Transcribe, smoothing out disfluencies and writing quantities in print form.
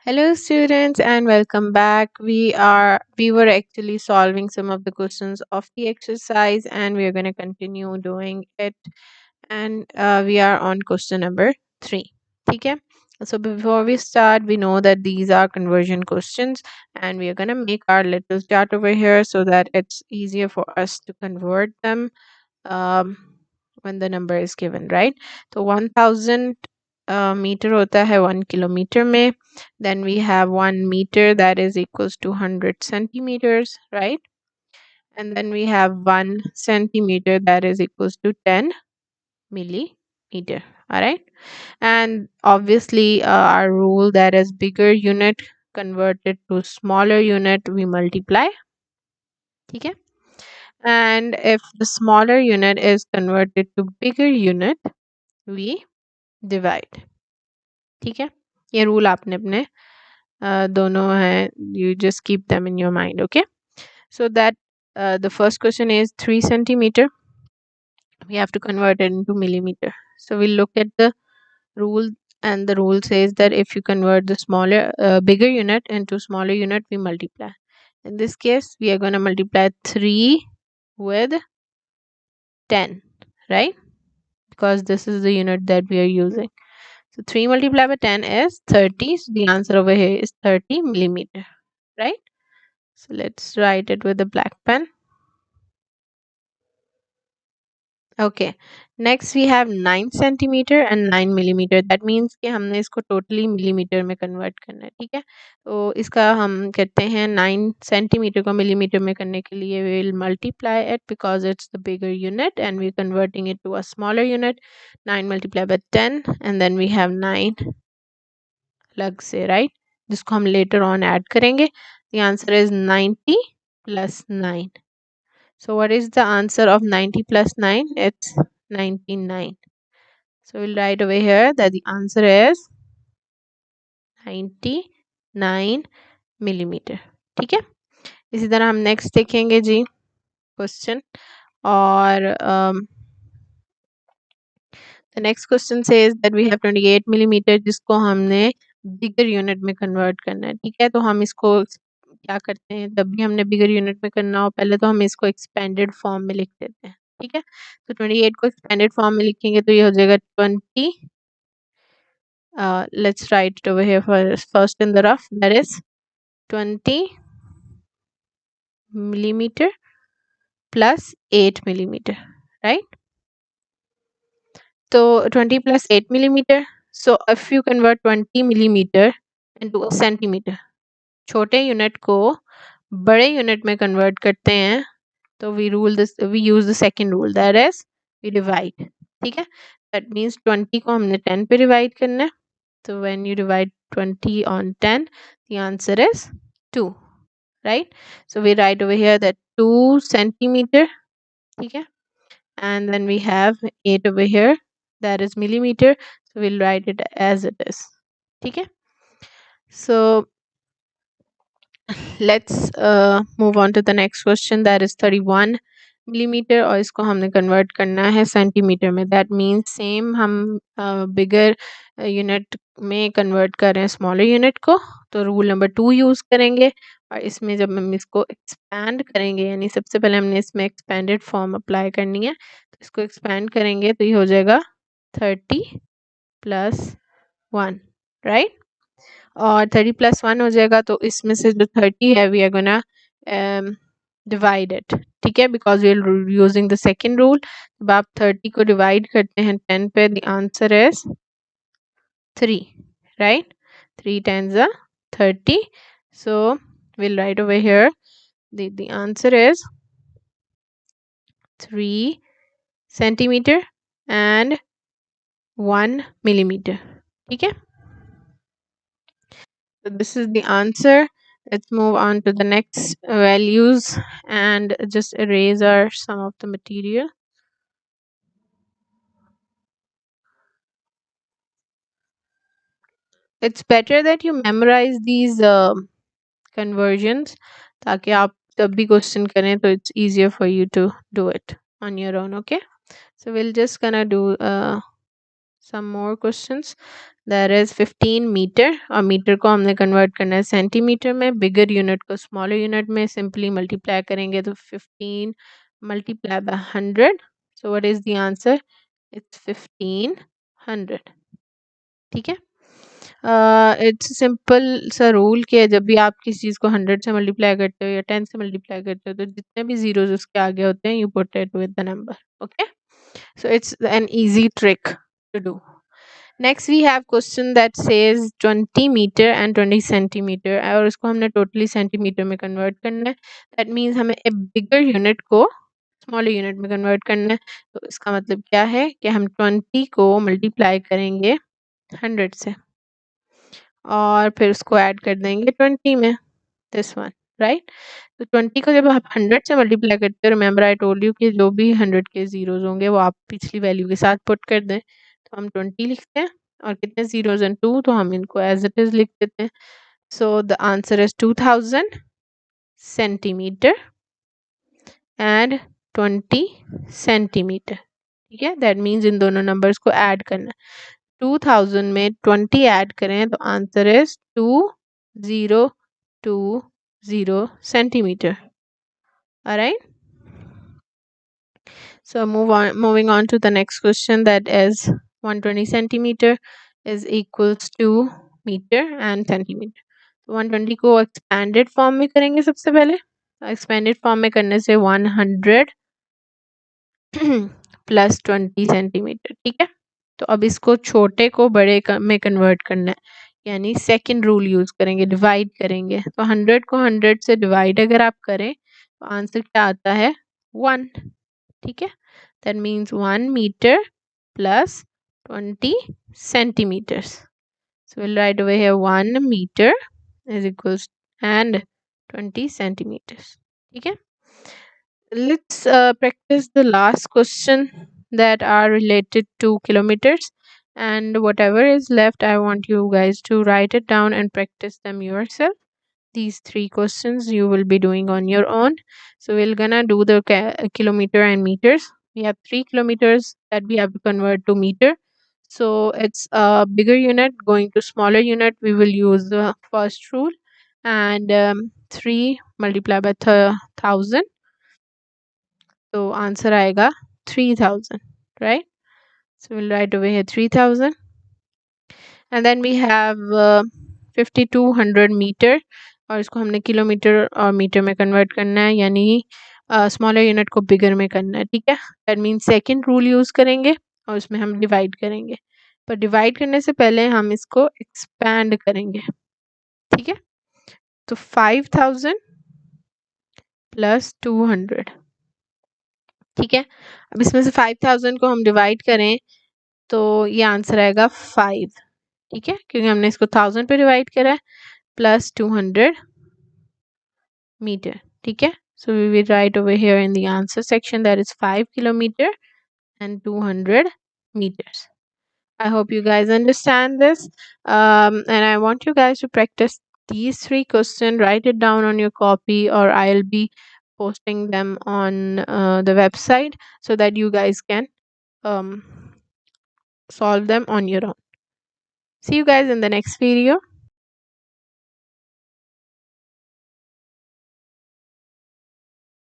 Hello students and welcome back. We were actually solving some of the questions of the exercise and we are going to continue doing it and we are on question number 3. Okay? So before we start, we know that these are conversion questions and we are going to make our little chart over here so that it's easier for us to convert them um, when the number is given, right? So 1000 metre होता है 1 kilometre में. Then we have 1 meter that is equals to 100 centimeters, right? And then we have 1 centimeter that is equals to 10 millimeter. All right. And obviously, our rule that is bigger unit converted to smaller unit, we multiply. Okay. And if the smaller unit is converted to bigger unit, we divide. ठीक है. ये rule आपने अपने दोनों हैं. You just keep them in your mind. Okay. So that the first question is 3 centimeter. We have to convert it into millimeter. So we'll look at the rule, and the rule says that if you convert the bigger unit into smaller unit, we multiply. In this case, we are going to multiply 3 with 10, right? Because this is the unit that we are using. So 3 multiplied by 10 is 30. So the answer over here is 30 millimeter, right? So let's write it with a black pen. Okay, next we have 9 centimeter and 9 millimeter. That means कि हमने इसको totally millimeter में convert करना है. ठीक है, तो इसका हम कहते हैं 9 centimeter को millimeter में करने के लिए we will multiply it because it's the bigger unit and we're converting it to a smaller unit. 9 multiplied by 10 and then we have 9 अलग से, right? जिसको हम later on add करेंगे. The answer is 90 plus 9. So what is the answer of 90 plus 9? It's 99. So we'll write over here that the answer is 99 millimeter. ठीक है, इसी तरह हम next देखेंगे जी question. और the next question says that we have 28 millimeter जिसको हमने bigger unit में convert करना है. ठीक है, तो हम इसको क्या करते हैं, जब भी हमने bigger unit में करना हो पहले तो हम इसको expanded form में लिख देते हैं. ठीक है, तो 28 को expanded form में लिखेंगे तो ये हो जाएगा 20. Let's write it over here first in the rough. That is 20 millimeter plus 8 millimeter, right? So 20 plus 8 millimeter. So if you convert 20 millimeter into a centimeter, छोटे यूनिट को बड़े यूनिट में कन्वर्ट करते हैं तो we use the second rule, that is we divide. ठीक है, that means 20 को हमने 10 पे divide करना है. So when you divide 20 on 10, the answer is 2, right? So we write over here that 2 centimeter. ठीक है, and then we have 8 over here, that is millimeter. So we'll write it as it is. ठीक है, so let's move on to the next question. That is 31 millimeter और इसको हमने convert करना है centimetre में. That means same हम bigger unit में convert कर रहे हैं smaller unit को, तो rule number 2 use करेंगे. और इसमें जब हम इसको expand करेंगे, यानी सबसे पहले हमने इसमें expanded form apply करनी है, तो इसको expand करेंगे तो ये हो जाएगा 30 plus 1, right? और 30 plus 1 हो जाएगा, तो इसमें से जो 30 है we are gonna divide it. ठीक है, because we are using the second rule. जब आप 30 को divide करते हैं 10 पे, the answer is 3, right? 3 times 30. So we'll write over here the answer is 3 centimeter and 1 millimeter. ठीक है, so this is the answer. Let's move on to the next values and just erase some of the material. It's better that you memorize these conversions ताकि आप जब भी question करें तो it's easier for you to do it on your own. Okay, so we'll just gonna do some more questions. There is 15 metre, और metre को हमने convert करना है सेंटीमीटर में, बिगर यूनिट को स्मॉलर यूनिट में सिंपली मल्टीप्लाई करेंगे तो 15 multiply by 100. So what is the answer? It's 1500. ठीक है। इट्स सिंपल सा रूल कि जब भी आप किसी चीज़ को 100 से मल्टीप्लाई करते हो या 10 से मल्टीप्लाई करते हो तो जितने भी जीरोज उसके आगे होते हैं you put it with the number. Okay, so it's an easy trick to do. Next we have question that says 20 meter and 20 centimeter, और इसको हमने totally centimeter में convert करना है. That means हमें a bigger unit को smaller unit में convert करना है. तो इसका मतलब क्या है कि हम 20 को multiply करेंगे 100 से और फिर उसको ऐड कर देंगे 20 में, दिस वन, राइट. तो 20 को जब आप 100 से मल्टीप्लाई करते हो, रिमेंबर आई टोल्ड यू कि जो भी 100 के जीरोज होंगे वो आप पिछली वैल्यू के साथ पुट कर दें. तो हम 20 लिखते हैं और कितने जीरोज एंड 2, तो हम इनको एज इट इज लिख देते हैं. So the answer is 2000 centimetre and 20 centimetre. ठीक है, दैट मीन्स इन दोनों नंबर्स को ऐड करना. 2000 में 20 ऐड करें तो answer is 2020 centimeter. All right. So moving on to the next question, that is 120 centimeter is equals to meter and centimeter. तो 120 को expanded form में करेंगे. सबसे पहले expanded form में करने से 100 प्लस 20 सेंटीमीटर. ठीक है, तो अब इसको छोटे को बड़े में कन्वर्ट करना है, यानी सेकंड रूल यूज करेंगे, डिवाइड करेंगे. तो 100 को 100 से डिवाइड अगर आप करें तो आंसर क्या आता है? 1. ठीक है, that means 1 meter plus 20 centimeters. So we'll write over here 1 meter is equals and 20 centimeters. ठीक है, let's practice the last question that are related to kilometers, and whatever is left I want you guys to write it down and practice them yourself. These 3 questions you will be doing on your own. So we're gonna do the kilometer and meters. We have 3 kilometers that we have to convert to meter. So it's a bigger unit going to smaller unit. We will use the first rule, and 3 multiplied by 1000. तो answer आएगा 3000, right? So we'll write over here 3000. And then we have 5200 metre, और इसको हमने kilometre और metre में convert करना है, यानी स्मॉलर यूनिट को बिगर में करना है. ठीक है, that means second rule use करेंगे और उसमें हम डिवाइड करेंगे, पर डिवाइड करने से पहले हम इसको एक्सपैंड करेंगे. ठीक है, तो 5000 प्लस 200. ठीक है, अब इसमें से 5000 को हम डिवाइड करें तो ये आंसर आएगा 5. ठीक है, क्योंकि हमने इसको 1000 पे डिवाइड करा है, प्लस 200 मीटर. ठीक है, so we will write over here in the answer section that is 5 kilometer and 200 meters. I hope you guys understand this, and I want you guys to practice these 3 questions. Write it down on your copy, or I'll be posting them on the website so that you guys can solve them on your own. See you guys in the next video.